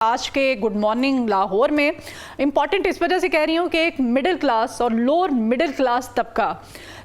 آج کے good morning Lahore میں امپورٹنٹ اس وجہ سے کہہ رہی ہوں کہ ایک مڈل کلاس اور لوور مڈل کلاس طبقہ،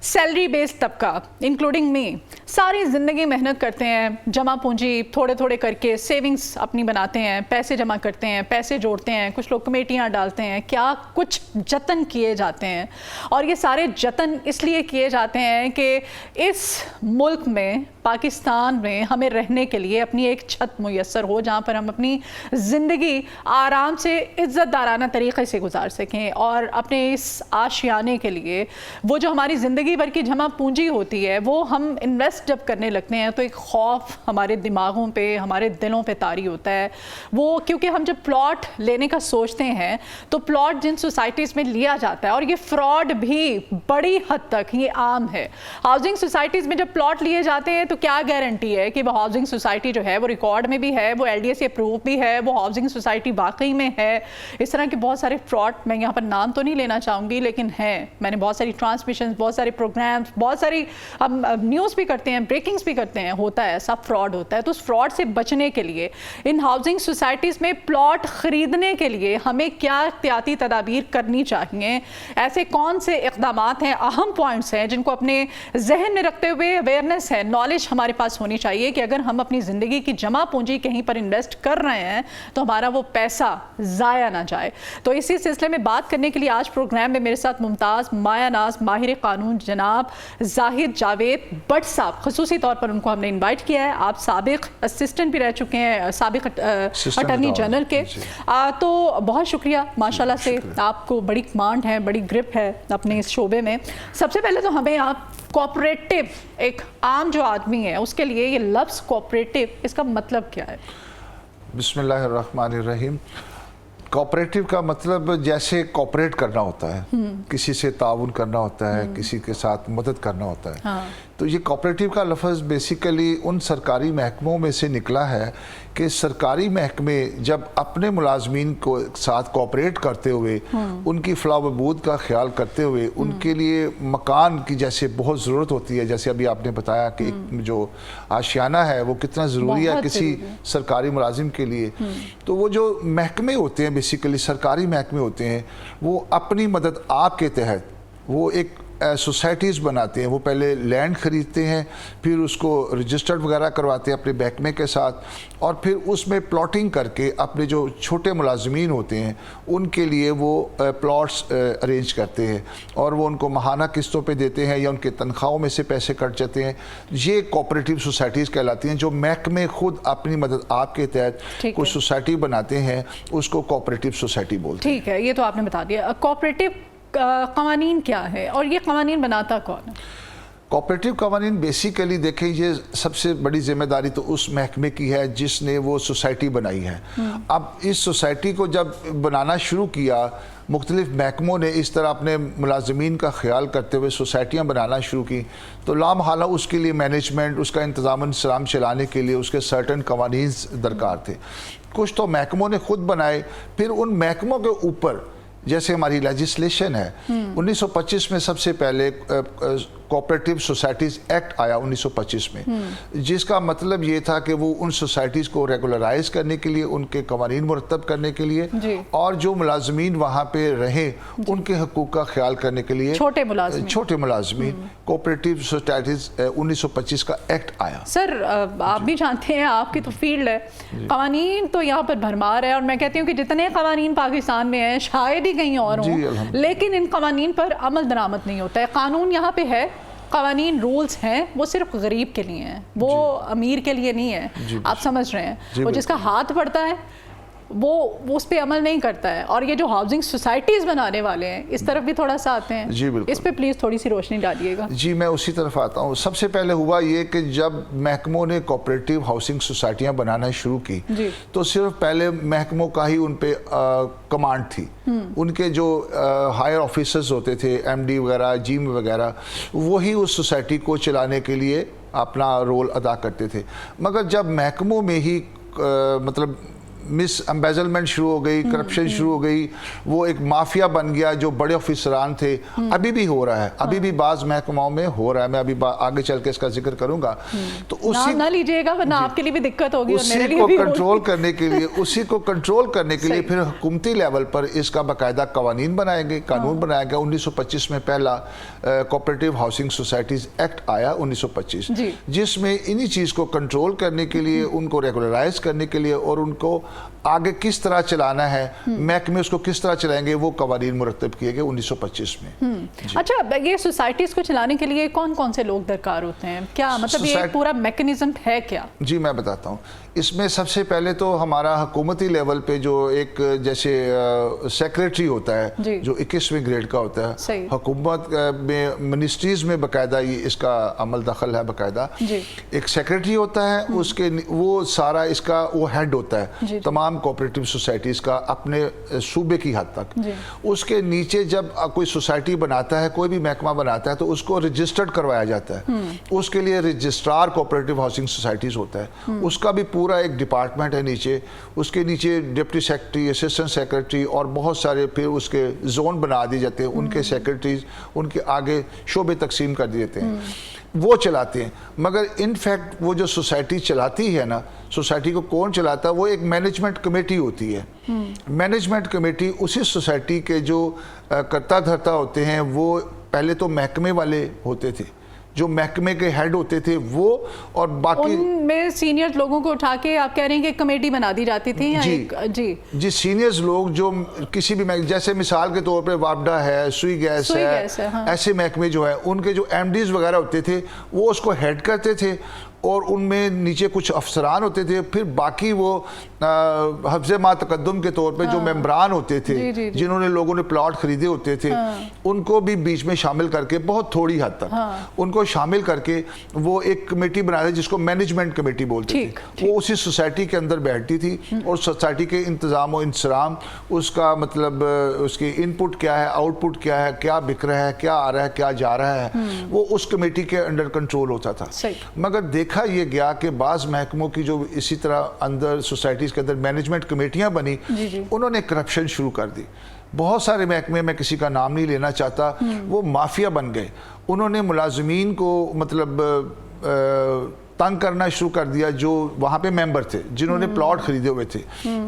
سیلری بیس طبقہ انکلوڈنگ می، ساری زندگی محنت کرتے ہیں، جمع پونجی تھوڑے تھوڑے کر کے سیونگز اپنی بناتے ہیں، پیسے جمع کرتے ہیں، پیسے جوڑتے ہیں، کچھ لوگ کمیٹیاں ڈالتے ہیں، کیا کچھ جتن کیے جاتے ہیں، اور یہ سارے جتن اس لیے کیے جاتے ہیں کہ اس ملک میں پاکستان میں ہمیں رہنے کے لیے اپنی ایک چھت میسر ہو جہاں پر ہم اپنی زندگی آرام سے عزت دارانہ طریقے سے گزار سکیں، اور اپنے اس آشیانے کے لیے وہ جو ہماری زندگی بھر کی جمع پونجی ہوتی ہے وہ ہم انویسٹ جب کرنے لگتے ہیں تو ایک خوف ہمارے دماغوں پہ، ہمارے دلوں پہ طاری ہوتا ہے وہ، کیونکہ ہم جب پلاٹ لینے کا سوچتے ہیں تو پلاٹ جن سوسائٹیز میں لیا جاتا ہے، اور یہ فراڈ بھی بڑی حد تک یہ عام ہے، ہاؤسنگ سوسائٹیز میں جب پلاٹ لیے جاتے ہیں تو کیا گارنٹی ہے کہ وہ ہاؤسنگ سوسائٹی جو ہے وہ ریکارڈ میں بھی ہے، وہ ایل ڈی اے سے اپروو بھی ہے، وہ ہاؤسنگ سوسائٹی واقعی میں ہے۔ اس طرح کے بہت سارے فراڈ، میں یہاں پر نام تو نہیں لینا چاہوں گی لیکن ہیں، میں نے بہت ساری ٹرانسمیشنز، بہت سارے پروگرامز، بہت ساری ہم نیوز بھی کرتے ہیں، بریکنگز بھی کرتے ہیں، ہوتا ہے، سب فراڈ ہوتا ہے۔ تو اس فراڈ سے بچنے کے لیے ان ہاؤسنگ سوسائٹیز میں پلاٹ خریدنے کے لیے ہمیں کیا احتیاطی تدابیر کرنی چاہیے؟ ایسے کون سے اقدامات ہیں، اہم پوائنٹس ہیں جن کو اپنے ذہن میں رکھتے ہوئے اویئرنیس ہے، نالج ہمارے پاس ہونی چاہیے کہ اگر ہم اپنی زندگی کی جمع پونجی کہیں پر انویسٹ کر رہے ہیں تو ہمارا وہ پیسہ ضائع نہ جائے۔ تو اسی سلسلے میں بات کرنے کے لیے آج پروگرام میں میرے ساتھ ممتاز مایہ ناز ماہر قانون جناب زاہد جاوید بٹ صاحب، خصوصی طور پر ان کو ہم نے انوائٹ کیا ہے۔ آپ سابق اسسٹنٹ بھی رہ چکے ہیں، سابق اٹارنی جنرل کے، تو بہت شکریہ، ماشاءاللہ سے آپ کو بڑی کمانڈ ہے، بڑی گرپ ہے اپنے اس شعبے میں۔ سب سے پہلے تو ہمیں آپ کوآپریٹو، ایک عام جو آدمی ہے اس کے لیے یہ لفظ کوآپریٹو، اس کا مطلب کیا ہے؟ بسم اللہ الرحمن الرحیم۔ کوآپریٹو کا مطلب جیسے کوآپریٹ کرنا ہوتا ہے، کسی سے تعاون کرنا ہوتا ہے، کسی کے ساتھ مدد کرنا ہوتا ہے، تو یہ کوآپریٹو کا لفظ بیسیکلی ان سرکاری محکموں میں سے نکلا ہے کہ سرکاری محکمے جب اپنے ملازمین کو ساتھ کوآپریٹ کرتے ہوئے، ان کی فلاح و بہبود کا خیال کرتے ہوئے، ان کے لیے مکان کی جیسے بہت ضرورت ہوتی ہے، جیسے ابھی آپ نے بتایا کہ جو آشیانہ ہے وہ کتنا ضروری ہے کسی سرکاری ملازم کے لیے، تو وہ جو محکمے ہوتے ہیں بیسیکلی سرکاری محکمے ہوتے ہیں، وہ اپنی مدد آپ کے تحت وہ ایک سوسائٹیز بناتے ہیں۔ وہ پہلے لینڈ خریدتے ہیں، پھر اس کو رجسٹرڈ وغیرہ کرواتے ہیں اپنے محکمے کے ساتھ، اور پھر اس میں پلاٹنگ کر کے اپنے جو چھوٹے ملازمین ہوتے ہیں ان کے لیے وہ پلاٹس ارینج کرتے ہیں، اور وہ ان کو ماہانہ قسطوں پہ دیتے ہیں یا ان کے تنخواہوں میں سے پیسے کٹ جاتے ہیں۔ یہ کوآپریٹو سوسائٹیز کہلاتی ہیں۔ جو محکمے خود اپنی مدد آپ کے تحت کوئی سوسائٹی بناتے ہیں اس کو کوآپریٹو سوسائٹی بولتے ہیں۔ ٹھیک ہے، یہ تو آپ نے بتا دیا۔ کوآپریٹو قوانین کیا ہے اور یہ قوانین بناتا کون ہے؟ کوآپریٹو قوانین بیسیکلی دیکھیں، یہ سب سے بڑی ذمہ داری تو اس محکمے کی ہے جس نے وہ سوسائٹی بنائی ہے۔ اب اس سوسائٹی کو جب بنانا شروع کیا، مختلف محکموں نے اس طرح اپنے ملازمین کا خیال کرتے ہوئے سوسائٹیاں بنانا شروع کی، تو لامحالہ اس کے لیے مینجمنٹ، اس کا انتظام انسلام چلانے کے لیے اس کے سرٹن قوانین درکار تھے۔ کچھ تو محکموں نے خود بنائے، پھر ان محکموں کے اوپر جیسے ہماری لیجسلیشن ہے، 1925 میں سب سے پہلے کوآپریٹو سوسائٹیز ایکٹ آیا 1925 میں، جس کا مطلب یہ تھا کہ وہ ان سوسائٹیز کو ریگولرائز کرنے کے لیے، ان کے قوانین مرتب کرنے کے لیے، اور جو ملازمین وہاں پہ رہیں ان کے حقوق کا خیال کرنے کے لیے، چھوٹے ملازمین کوآپریٹو سوسائٹیز 1925 کا ایکٹ آیا۔ سر آپ بھی جانتے ہیں، آپ کی تو فیلڈ ہے، قوانین تو یہاں پر بھرمار ہے، اور میں کہتی ہوں کہ جتنے قوانین پاکستان میں ہیں شاید ہی کہیں اور ہوں، لیکن ان قوانین پر عمل درآمد نہیں ہوتا ہے۔ قانون یہاں پہ ہے، قوانین رولز ہیں، وہ صرف غریب کے لیے ہیں، وہ امیر کے لیے نہیں ہے، آپ سمجھ رہے ہیں، وہ جس کا ہاتھ پڑتا ہے وہ اس پہ عمل نہیں کرتا ہے۔ اور یہ جو ہاؤسنگ سوسائٹیز بنانے والے ہیں اس طرف بھی تھوڑا سا آتے ہیں، جی بالکل، اس پہ پلیز تھوڑی سی روشنی ڈالیے گا۔ جی میں اسی طرف آتا ہوں۔ سب سے پہلے ہوا یہ کہ جب محکموں نے کوآپریٹو ہاؤسنگ سوسائٹیاں بنانا شروع کی تو صرف پہلے محکموں کا ہی ان پہ کمانڈ تھی، ان کے جو ہائر آفیسرز ہوتے تھے، ایم ڈی وغیرہ، جیم وغیرہ، وہی اس سوسائٹی کو چلانے کے لیے اپنا رول ادا کرتے تھے۔ مگر جب محکموں میں ہی مطلب मिस एम्बेजलमेंट शुरू हो गई, करप्शन शुरू हो गई, वो एक माफिया बन गया जो बड़े ऑफिसरान थे। अभी भी हो रहा है, अभी भी बाज़ महकमाओं में हो रहा है, मैं अभी आगे चल के इसका जिक्र करूंगा। तो उसी ना लीजिएगा वरना आपके लिए भी दिक्कत होगी और मेरे उसी लिए को भी कंट्रोल करने के लिए उसी को कंट्रोल करने के लिए सही। फिर हुकूमती लेवल पर इसका बाकायदा कवानीन बनाए गए, कानून बनाया गया। 1925 में पहला कोऑपरेटिव हाउसिंग सोसाइटीज एक्ट आया 1925, जी। जिसमें इन्हीं चीज़ को कंट्रोल करने के लिए, उनको रेगुलराइज करने के लिए और उनको आगे किस तरह चलाना है, महकमे उसको किस तरह चलाएंगे, वो कवानीन मुरतब किए गए 1925 में। अच्छा, ये सोसाइटीज़ को चलाने के लिए कौन कौन से लोग दरकार होते हैं? क्या मतलब ये पूरा मैकेनिज्म है क्या? जी मैं बताता हूँ। इसमें सबसे पहले तो हमारा हुकूमती लेवल पे जो एक जैसे सेक्रेटरी होता है जो 21वें ग्रेड का होता है, हुकूमत में मिनिस्ट्रीज में बाकायदा ये इसका अमल दखल है बाकायदा। एक सेक्रेटरी होता है, उसके वो सारा इसका वो हेड होता है तमाम कोऑपरेटिव सोसाइटीज़ का अपने सूबे की हद तक। उसके नीचे जब कोई सोसाइटी बनाता है, कोई भी महकमा बनाता है, तो उसको रजिस्टर्ड करवाया जाता है। उसके लिए रजिस्ट्रार कोऑपरेटिव हाउसिंग सोसाइटीज़ होता है, उसका भी पूरा एक डिपार्टमेंट है नीचे। उसके नीचे डिप्टी सेक्रेटरी, असिस्टेंट सेक्रेटरी और बहुत सारे फिर उसके जोन बना दिए जाते हैं, उनके सेक्रेटरीज उनके आगे शोबे तकसीम कर दिए जाते हैं, वो चलाते हैं। मगर इनफैक्ट वो जो सोसाइटी चलाती है ना, सोसाइटी को कौन चलाता है, वो एक मैनेजमेंट कमेटी होती है। मैनेजमेंट कमेटी उसी सोसाइटी के जो करता धरता होते हैं, वो पहले तो महकमे वाले होते थे, जो महकमे के हेड होते थे वो, और बाकी उनमें सीनियर लोगों को उठा के आप कह रहे हैं कि कमेटी बना दी जाती थी या जी सीनियर्स लोग जो किसी भी जैसे मिसाल के तौर पे वापडा है, सुई गैस है, हाँ। ऐसे महकमे जो है उनके जो एमडीज वगैरह होते थे वो उसको हेड करते थे, और उनमें नीचे कुछ अफसरान होते थे। फिर बाकी वो हफ्ज़े मा तकद्दुम के तौर पे जो मेंबरान होते थे, जिन्होंने लोगों ने प्लॉट खरीदे होते थे, उनको भी बीच में शामिल करके बहुत थोड़ी हद तक उनको शामिल करके वो एक कमेटी बनाते जिसको मैनेजमेंट कमेटी बोलते थे। वो उसी सोसाइटी के अंदर बैठती थी और सोसाइटी के इंतज़ाम और इंतज़ाम, उसका मतलब उसकी इनपुट क्या है, आउटपुट क्या है, क्या बिक रहा है, क्या आ रहा है, क्या जा रहा है, वो उस कमेटी के अंडर कंट्रोल होता था। मगर देखा ये गया कि बाज़ महकमों की जो इसी तरह अंदर सोसाइटीज़ के अंदर मैनेजमेंट कमेटियां बनी, उन्होंने करप्शन शुरू कर दी। बहुत सारे महकमे, मैं किसी का नाम नहीं लेना चाहता, वो माफिया बन गए। उन्होंने मुलाजमीन को मतलब तंग करना शुरू कर दिया जो वहाँ पे मेंबर थे, जिन्होंने प्लॉट खरीदे हुए थे।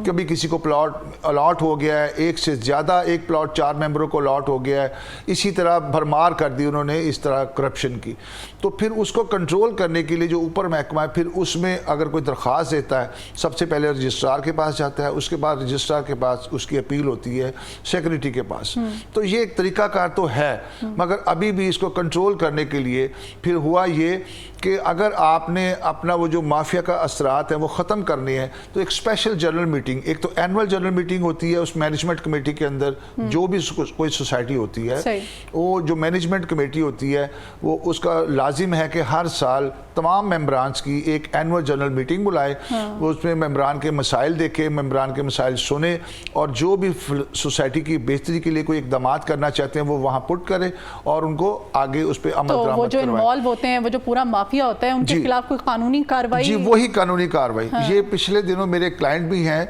कभी किसी को प्लॉट अलॉट हो गया है, एक से ज़्यादा एक प्लॉट 4 मेंबरों को अलॉट हो गया है, इसी तरह भरमार कर दी उन्होंने, इस तरह करप्शन की। तो फिर उसको कंट्रोल करने के लिए जो ऊपर महकमा है, फिर उसमें अगर कोई दरख्वास्त देता है, सबसे पहले रजिस्ट्रार के पास जाता है, उसके बाद रजिस्ट्रार के पास उसकी अपील होती है सेक्रेटरी के पास। तो ये एक तरीकाकार तो है, मगर अभी भी इसको कंट्रोल करने के लिए फिर हुआ ये कि अगर आपने अपना वो जो माफिया का असरात है वो ख़त्म करने हैं, तो एक स्पेशल जनरल मीटिंग, एक तो एनुअल जनरल मीटिंग होती है उस मैनेजमेंट कमेटी के अंदर, जो भी कोई सोसाइटी होती है, वो जो मैनेजमेंट कमेटी होती है वो उसका लाजिम है कि हर साल तमाम मेम्बरान्स की एक एनुअल जनरल मीटिंग बुलाए। वो उसमें मेम्बरान के मसाइल देखे, मेम्बरान के मसाइल सुने, और जो भी सोसाइटी की बेहतरी के लिए कोई इकदाम करना चाहते हैं वो वहाँ पुट करे और उनको आगे उस पर अमल दरामद करवाएं। वो जो इन्वॉल्व होते हैं, वो जो पूरा माफिया होता है, उनके खिलाफ कोई कानूनी कार्रवाई? जी वही कानूनी कार्रवाई। ये पिछले दिनों मेरे क्लाइंट भी हैं,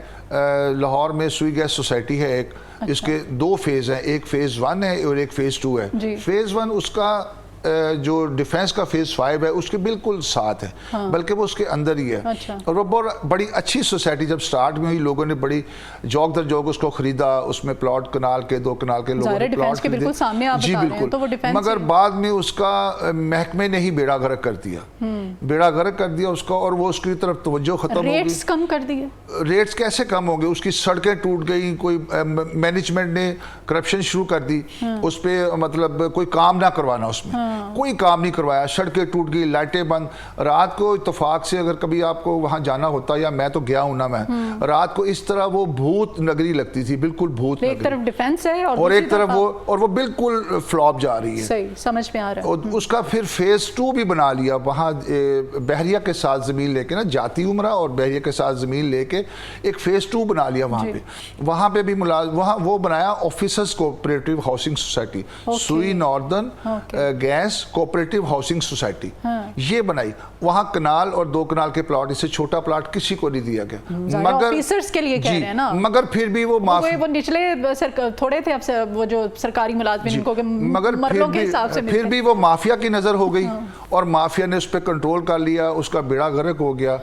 लाहौर में सुई गैस सोसाइटी है एक, इसके 2 फेज़ हैं, एक फेज़ 1 है और एक फेज़ 2 है। फेज़ 1 उसका जो डिफेंस का फेज़ 5 है उसके बिल्कुल साथ है, बल्कि वो उसके अंदर ही है। और वो बहुत बड़ी अच्छी सोसाइटी जब स्टार्ट में हुई, लोगों ने बड़ी जौक दर जौक उसको खरीदा, उसमें प्लॉट कनाल के 2 कनाल के लोगों ने प्लॉट खरीदे। बिल्कुल सामने आप बता रहे हैं, तो वो डिफेंस। मगर बाद में उसका महकमे ने ही बेड़ा गर्क कर दिया, बेड़ा गर्क कर दिया उसका, और वो उसकी तरफ तवज्जो खत्म हो गई। रेट्स कम कर दिए। रेट्स कैसे कम होंगे? उसकी सड़कें टूट गई, कोई मैनेजमेंट ने करप्शन शुरू कर दी उस पर, मतलब कोई काम ना करवाना, उसमें कोई काम नहीं करवाया, सड़कें टूट गई, लाइटें बंद। रात को इत्तेफाक से अगर कभी आपको वहां जाना होता, या मैं तो गया हूं ना, मैं रात को इस तरह वो भूत नगरी लगती थी, बिल्कुल भूत नगरी। एक तरफ डिफेंस है और एक तरफ वो बिल्कुल फ्लॉप जा रही है। सही समझ में आ रहा है। और उसका फिर फेज़ 2 भी बना लिया, वहाँ बहरिया के साथ ज़मीन लेके ना, जाती उमरा और बहरिया के साथ ज़मीन लेके एक फेज़ 2 बना लिया वहाँ पे भी वहाँ वो बनाया officers cooperative housing society, Sui northern एज कोऑपरेटिव हाउसिंग सोसाइटी, ये बनाई। वहाँ कनाल और 2 कनाल के प्लॉट, इससे छोटा प्लॉट किसी को नहीं दिया गया, मगर ऑफिसर्स के लिए कह रहे हैं ना, मगर फिर भी वो वो निचले थोड़े थे, अब वो जो सरकारी मुलाजमिन इनको मगर मरलों के हिसाब से फिर भी वो माफिया की नजर हो गई और माफिया ने उस पर कंट्रोल कर लिया, उसका बेड़ा गर्क हो गया।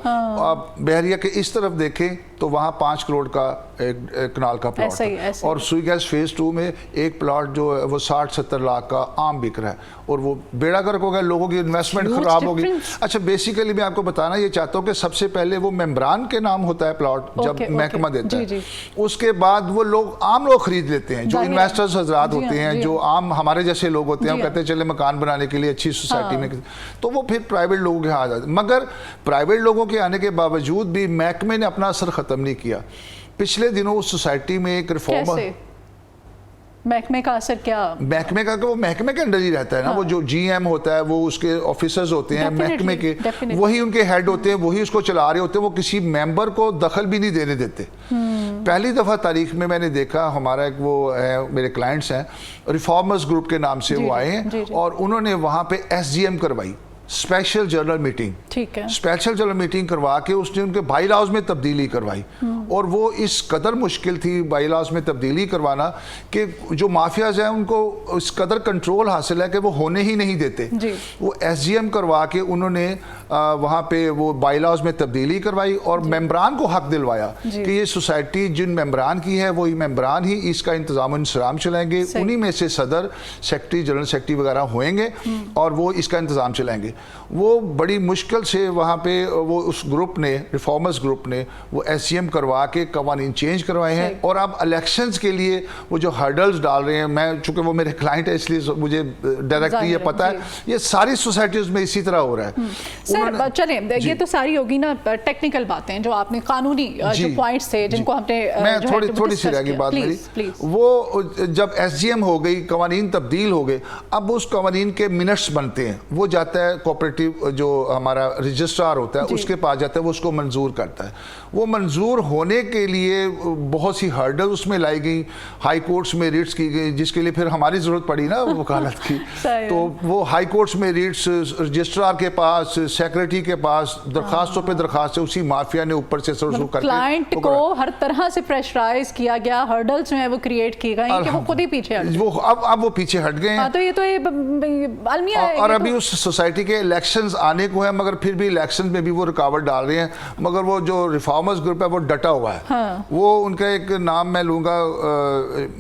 आप बहरिया के इस तरफ देखें तो वहाँ 5 करोड़ का एक कनाल का प्लॉट है, और सुई गैस फेज 2 में एक प्लॉट जो है वो 60-70 लाख का आम बिक रहा है, और वो बेड़ा गर्क हो गया, लोगों की इन्वेस्टमेंट खराब हो गई। अच्छा, बेसिकली मैं आपको बताना ये चाहता हूँ कि सबसे पहले वो मेम्बरान के नाम होता है प्लॉट, जब महकमा देता है, उसके बाद वो लोग आम लोग खरीद लेते हैं, जो इन्वेस्टर्स हजरात होते हैं, जो आम हमारे जैसे लोग होते हैं, वो कहते हैं चले मकान बनाने के लिए अच्छी सोसाइटी में, तो वो फिर प्राइवेट लोगों के हाथ आते। मगर प्राइवेट लोगों के आने के बावजूद भी महकमे ने अपना असर ख़त्म नहीं किया। पिछले दिनों उस सोसाइटी में एक रिफॉर्म, महकमे का असर क्या? महकमे का, वो महकमे के अंडर ही रहता है ना, वो जो GM होता है वो उसके ऑफिसर्स होते हैं महकमे के, वही उनके हेड होते हैं, वही उसको चला रहे होते हैं, वो किसी मेंबर को दखल भी नहीं देने देते। पहली दफ़ा तारीख में मैंने देखा, हमारा एक वो है, मेरे क्लाइंट्स हैं, रिफॉर्मर्स ग्रुप के नाम से वो आए हैं, और उन्होंने वहाँ पे SGM करवाई, स्पेशल जनरल मीटिंग। ठीक है, स्पेशल जनरल मीटिंग करवा के उसने उनके बाई लॉज में तब्दीली करवाई, और वो इस कदर मुश्किल थी बाई लॉज में तब्दीली करवाना कि जो माफियाज हैं उनको इस कदर कंट्रोल हासिल है कि वो होने ही नहीं देते। वो SGM करवा के उन्होंने वहाँ पे वो बाई लॉज में तब्दीली करवाई, और मेम्बरान को हक दिलवाया कि ये सोसाइटी जिन मेम्बरान की है वही मेम्बरान ही इसका इंतजाम इंतजाम चलाएंगे, उन्हीं में से सदर, सेक्रेटरी, जनरल सेक्रेटरी वगैरह होएंगे, और वो इसका इंतजाम चलाएंगे। वो बड़ी मुश्किल से वहाँ पे वो उस ग्रुप ने, रिफॉर्मर्स ग्रुप ने, वो SGM करवा के कवानीन चेंज करवाए हैं, और अब इलेक्शंस के लिए वो जो हर्डल्स डाल रहे हैं, मैं चूंकि वो मेरे क्लाइंट है इसलिए मुझे डायरेक्टली ये पता है, ये सारी सोसाइटीज में इसी तरह हो रहा है। सर चले, ये तो सारी होगी ना टेक्निकल बातें जो आपने कानूनी जो पॉइंट्स थे जिनको हमने, मैं थोड़ी सी रह गई बात मेरी, वो जब SGM हो गई, कवानीन तब्दील हो गए, अब उस कवानीन के मिनट्स बनते हैं, वो जाता है कोऑपरेटिव जो हमारा रजिस्ट्रार होता है उसके पास जाता है, वो उसको मंजूर करता है। वो मंजूर होने के लिए बहुत सी हर्डल उसमें लाई गई, हाई कोर्ट्स में रिट्स की गई, जिसके लिए फिर हमारी ज़रूरत पड़ी ना वकालत की। तो वो हाई कोर्ट्स में रिट्स, रजिस्ट्रार के पास, सेक्रेटरी के पास, दरखास्तों पे दरखास्त, उसी माफिया ने ऊपर से शुरू करके क्लाइंट को हर तरह से प्रेशराइज किया गया, हर्डल्स जो है वो क्रिएट की गई कि वो खुद ही पीछे हट, वो अब वो पीछे हट गए हैं। तो ये तो ये अलमिया है। और अभी उस सोसाइटी के इलेक्शंस आने को है, मगर फिर भी इलेक्शन में भी वो रुकावट डाल रहे हैं, मगर वो जो रिफॉर्मर्स ग्रुप है वो डटा हुआ है। वो उनका एक नाम मैं लूँगा,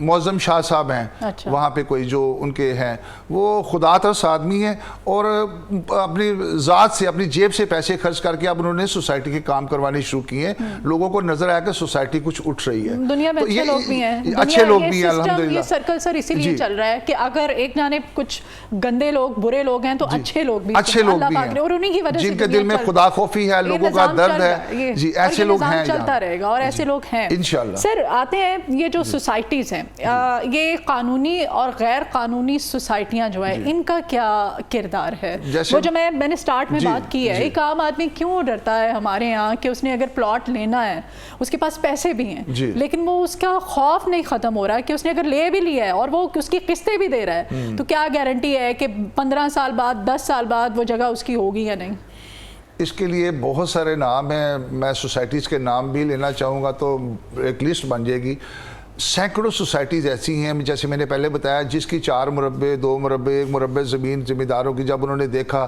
मौज़म शाह साहब हैं, वहाँ पे कोई जो उनके हैं, वो खुदा तरस आदमी है, और अपनी ज़ात से, अपनी जेब से पैसे खर्च करके अब उन्होंने सोसाइटी के काम करवाने शुरू किए हैं। लोगों को नजर आया कि सोसाइटी कुछ उठ रही है, दुनिया में अच्छे लोग भी हैं, अच्छे लोग भी हैं अल्हम्दुलिल्लाह। ये सर्कल सर इसीलिए चल रहा है कि अगर एक जानिब कुछ गंदे लोग, बुरे लोग हैं, तो अच्छे लोग भी हैं, और उन्हीं की वजह से जिनके दिल में खुदा खौफी है, लोगों का दर्द है, जी ऐसे लोग हैं, चलता रहेगा, और ऐसे लोग हैं इंशाल्लाह। सर आते हैं, ये जो सोसाइटीज हैं, ये कानूनी और गैर कानूनी सोसाइटियां जो है, इनका क्या किरदार है? वो जो मैंने स्टार्ट में बात की है, एक आम आदमी क्यों डरता है हमारे यहाँ कि उसने अगर प्लॉट लेना है, उसके पास पैसे भी हैं, लेकिन वो उसका खौफ नहीं खत्म हो रहा कि उसने अगर ले भी लिया है और वो उसकी किस्तें भी दे रहा है, तो क्या गारंटी है कि 15 साल बाद, 10 साल बाद वो जगह उसकी होगी या नहीं? इसके लिए बहुत सारे नाम हैं, मैं सोसाइटीज़ के नाम भी लेना चाहूँगा तो एक लिस्ट बन जाएगी। सैकड़ों सोसाइटीज़ ऐसी हैं, जैसे मैंने पहले बताया, जिसकी 4 मुरब्बे, 2 मुरब्बे, 1 मुरब्बे ज़मीन ज़मींदारों की, जब उन्होंने देखा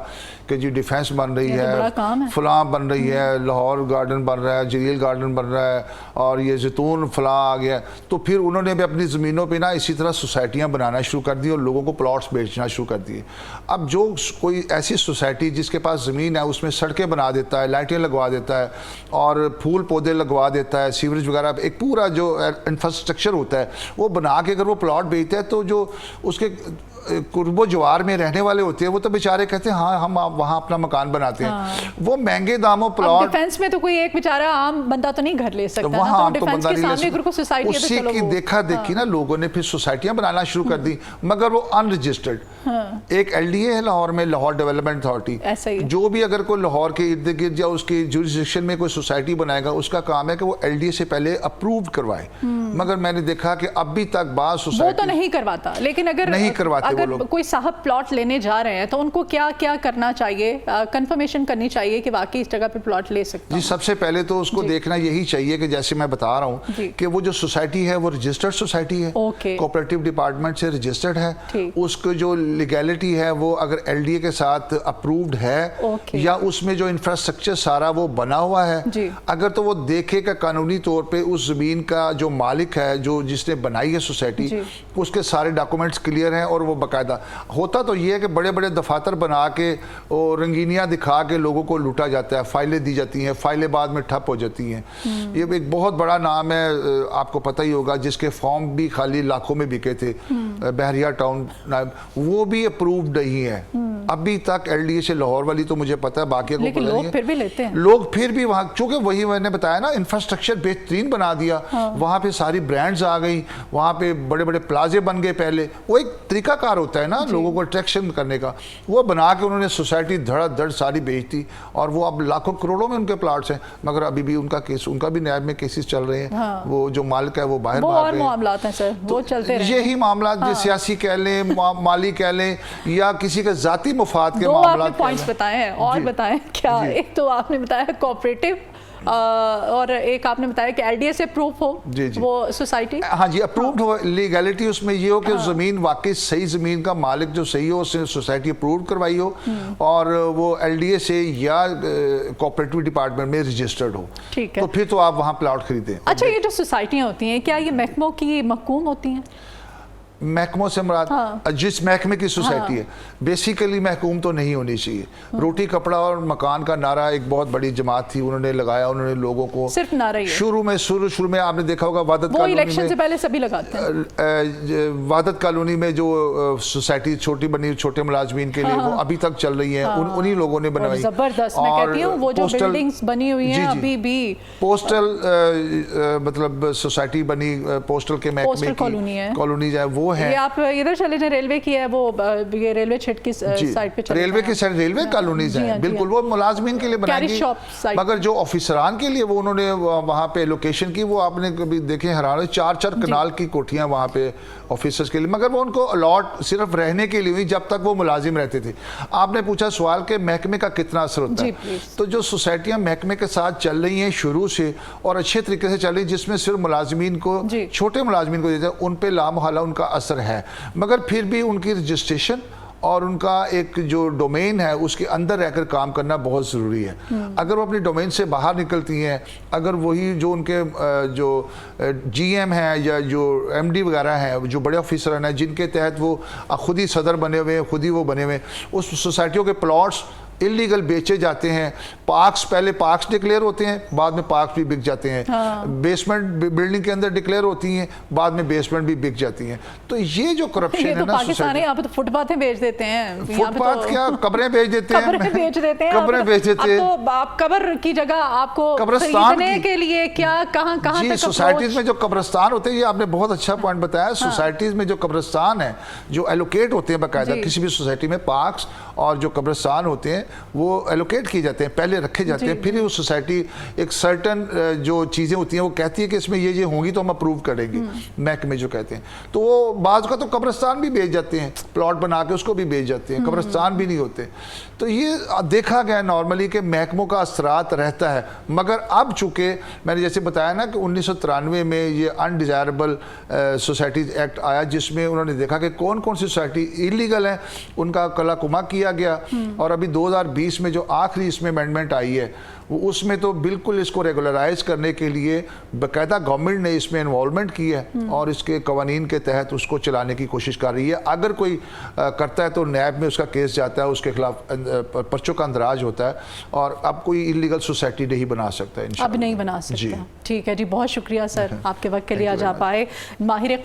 कि जी डिफेंस बन रही है, फलां बन रही है, लाहौर गार्डन बन रहा है, जलील गार्डन बन रहा है, और ये जैतून फलां आ गया, तो फिर उन्होंने भी अपनी ज़मीनों पे ना इसी तरह सोसाइटियाँ बनाना शुरू कर दी और लोगों को प्लॉट्स बेचना शुरू कर दिए। अब जो कोई ऐसी सोसाइटी जिसके पास ज़मीन है, उसमें सड़कें बना देता है, लाइटें लगवा देता है, और फूल पौधे लगवा देता है, सीवरेज वगैरह, एक पूरा जो इंफ्रास्ट्रक्चर होता है वो बना के अगर वो प्लॉट बेचता है, तो जो उसके कुर्बो जवार में रहने वाले होते हैं वो तो बेचारे कहते हैं हाँ हम वहाँ अपना मकान बनाते हैं। वो महंगे दामों प्लॉट, डिफेंस में तो कोई एक बेचारा आम बंदा तो नहीं घर ले सकता, तो वहाँ तो डिफेंस के सामने अगर कोई सोसाइटी है, उसी की देखा देखी ना लोगों ने फिर सोसाइटियां बनाना शुरू कर दी, मगर वो अनरजिस्टर्ड। एक LDA है लाहौर में, लाहौर डेवलपमेंट अथॉरिटी, जो भी अगर कोई लाहौर के इर्द गिर्द या उसके जुरिस्डिक्शन में कोई सोसाइटी बनाएगा, उसका काम है कि वो LDA से पहले अप्रूव करवाए। मगर मैंने देखा कि अभी तक बात सोसाइटी वो तो नहीं करवाता, लेकिन अगर नहीं करवाते, अगर कोई साहब प्लॉट लेने जा रहे हैं तो उनको क्या क्या करना चाहिए, कंफर्मेशन करनी चाहिए कि वाकई इस जगह पे प्लॉट ले सकते हैं? जी, सबसे पहले तो उसको देखना यही चाहिए कि जैसे मैं बता रहा हूँ कि वो जो सोसाइटी है वो रजिस्टर्ड सोसाइटी है, कोऑपरेटिव डिपार्टमेंट से रजिस्टर्ड है, उसको जो लीगैलिटी है वो अगर एलडीए के साथ अप्रूव्ड है या उसमें जो इंफ्रास्ट्रक्चर सारा वो बना हुआ है, अगर तो वो देखे कि कानूनी तौर पे उस जमीन का जो मालिक है, जो जिसने बनाई है सोसाइटी, उसके सारे डॉक्यूमेंट्स क्लियर हैं और वो बाकायदा। होता तो ये है कि बड़े बड़े दफातर बना के और रंगीनियाँ दिखा के लोगों को लूटा जाता है, फाइलें दी जाती हैं, फाइलें बाद में ठप हो जाती हैं। ये एक बहुत बड़ा नाम है, आपको पता ही होगा, जिसके फॉर्म भी खाली लाखों में बिके थे, बहरिया टाउन, वो भी अप्रूव्ड नहीं है अभी तक एलडीए से। लाहौर वाली तो मुझे पता है, बाकी को पता नहीं है। फिर भी लेते हैं लोग, फिर भी वहाँ, चूंकि वही मैंने बताया ना, इंफ्रास्ट्रक्चर बेहतरीन बना दिया, वहाँ पे सारी ब्रांड्स आ गई, वहाँ पे बड़े बड़े प्लाजे बन गए। पहले वो एक तरीकाकार होता है ना लोगों को अट्रैक्शन करने का, वो बना के उन्होंने सोसाइटी धड़ाधड़ सारी बेच दी और वो अब लाखों करोड़ों में उनके प्लाट्स हैं, मगर अभी भी उनका केस, उनका भी न्याय में केसेस चल रहे हैं। वो जो मालिक है वो बाहर भाग रहे हैं। मामलात हैं सर, वो चलते रहे। यही मामला सियासी कह लें, माली कह लें, या किसी के जाती मुफाद के मामला। पॉइंट्स बताए हैं और बताएं क्या। एक तो आपने बताया कोऑपरेटिव और एक आपने बताया कि एलडीए से प्रूफ हो वो सोसाइटी। हाँ जी, अप्रूव्ड हो, लीगैलिटी उसमें ये हो कि ज़मीन वाकई सही, ज़मीन का मालिक जो सही हो, उसने सोसाइटी अप्रूव करवाई हो और वो एलडीए से या कोऑपरेटिव डिपार्टमेंट में रजिस्टर्ड हो, ठीक है, तो फिर तो आप वहाँ प्लॉट खरीदें। अच्छा, ये जो सोसाइटियाँ होती हैं क्या ये महकमों की महकूम होती हैं? महकमों से मुराद जिस महकमे की सोसाइटी है, बेसिकली महकूम तो नहीं होनी चाहिए। रोटी कपड़ा और मकान का नारा एक बहुत बड़ी जमात थी, उन्होंने लगाया, उन्होंने लोगों को सिर्फ नारा ही शुरू में आपने देखा होगा वादत कॉलोनी में, इलेक्शन से पहले सभी लगाते हैं। वादत कॉलोनी में जो सोसाइटी छोटी बनी छोटे मुलाजमीन के लिए, वो अभी तक चल रही है, उन्हीं लोगों ने बनवाई। जबरदस्त, मैं कहती हूँ वो जो बिल्डिंग्स बनी हुई हैं अभी भी, पोस्टल मतलब सोसाइटी बनी, पोस्टल के महकमे की कॉलोनी है वो है। ये आप इधर चले जाए, रेलवे की है वो, ये रेलवे छत की साइड पे चले, रेलवे की साइड रेलवे कॉलोनीज हैं, बिल्कुल वो मुलाजमीन के लिए बनाई, मगर जो ऑफिसरान के लिए वो उन्होंने वहाँ पे लोकेशन की, वो आपने कभी देखे हैरान, 4-4 कनाल की कोठियाँ वहाँ पे ऑफिसर्स के लिए, मगर वो उनको अलॉट सिर्फ रहने के लिए हुई जब तक वो मुलाजिम रहते थे। आपने पूछा सवाल के महकमे का कितना असर होता है, तो जो सोसाइटियाँ महकमे के साथ चल रही हैं शुरू से और अच्छे तरीके से चल रही, जिसमें सिर्फ मुलाजमीन को, छोटे मुलाजमीन को देते हैं, उन पे लामहला उनका असर है, मगर फिर भी उनकी रजिस्ट्रेशन और उनका एक जो डोमेन है उसके अंदर रहकर काम करना बहुत ज़रूरी है। अगर वो अपनी डोमेन से बाहर निकलती हैं, अगर वही जो उनके जो जीएम हैं या जो एमडी वगैरह हैं, जो बड़े ऑफिसर हैं, जिनके तहत वो खुद ही सदर बने हुए हैं, खुद ही वो बने हुए हैं, उस सोसाइटियों के प्लॉट्स इलीगल बेचे जाते हैं। पार्क्स, पहले पार्क्स डिक्लेयर होते हैं, बाद में पार्क्स भी बिक जाते हैं। बेसमेंट बिल्डिंग के अंदर डिक्लेयर होती हैं, बाद में बेसमेंट भी बिक जाती हैं। तो ये जो करप्शन है ना, पाकिस्तान यहाँ पे तो फुटपाथें बेच देते हैं, फुटपाथ क्या, कब्रें बेच देते हैं, कब्रें बेच देते हैं, कब्रें बेच देते हैं। तो आप कब्र की जगह आपको खरीदने के लिए क्या, कहाँ तक सोसाइटीज में जो कब्रिस्तान होते हैं, ये आपने बहुत अच्छा पॉइंट बताया। सोसाइटीज में जो कब्रिस्तान है, जो एलोकेट होते हैं बाकायदा, किसी भी सोसाइटी में पार्क्स और जो कब्रिस्तान होते हैं वो एलोकेट किए जाते हैं, पहले रखे जाते हैं, फिर वो सोसाइटी एक सर्टन जो चीज़ें होती हैं वो कहती है कि इसमें ये होंगी तो हम अप्रूव करेंगे, महकमे जो कहते हैं। तो वो बाज़ का तो कब्रिस्तान भी बेच जाते हैं, प्लॉट बना के उसको भी बेच जाते हैं, कब्रिस्तान भी नहीं होते। तो ये देखा गया नॉर्मली कि महकमों का असरात रहता है, मगर अब चूँकि मैंने जैसे बताया ना कि 1993 में ये अनडिज़ायरेबल सोसाइटीज़ एक्ट आया, जिसमें उन्होंने देखा कि कौन कौन सी सोसाइटी इलीगल है, उनका कलाकुमा किया गया। और अभी 2020 में जो आखिरी इसमें अमेंडमेंट आई है, वो उसमें तो बिल्कुल इसको रेगुलराइज करने के लिए बाकायदा गवर्नमेंट ने इसमें इन्वॉल्वमेंट की है और इसके कवानीन के तहत उसको चलाने की कोशिश कर रही है। अगर कोई करता है तो नैब में उसका केस जाता है, उसके खिलाफ पर्चों का अंदराज होता है और अब कोई इलीगल सोसाइटी नहीं बना सकता है, अब नहीं बना सकता। ठीक है जी, बहुत शुक्रिया सर, आपके वक्त के लिए आज आप आए। माहिर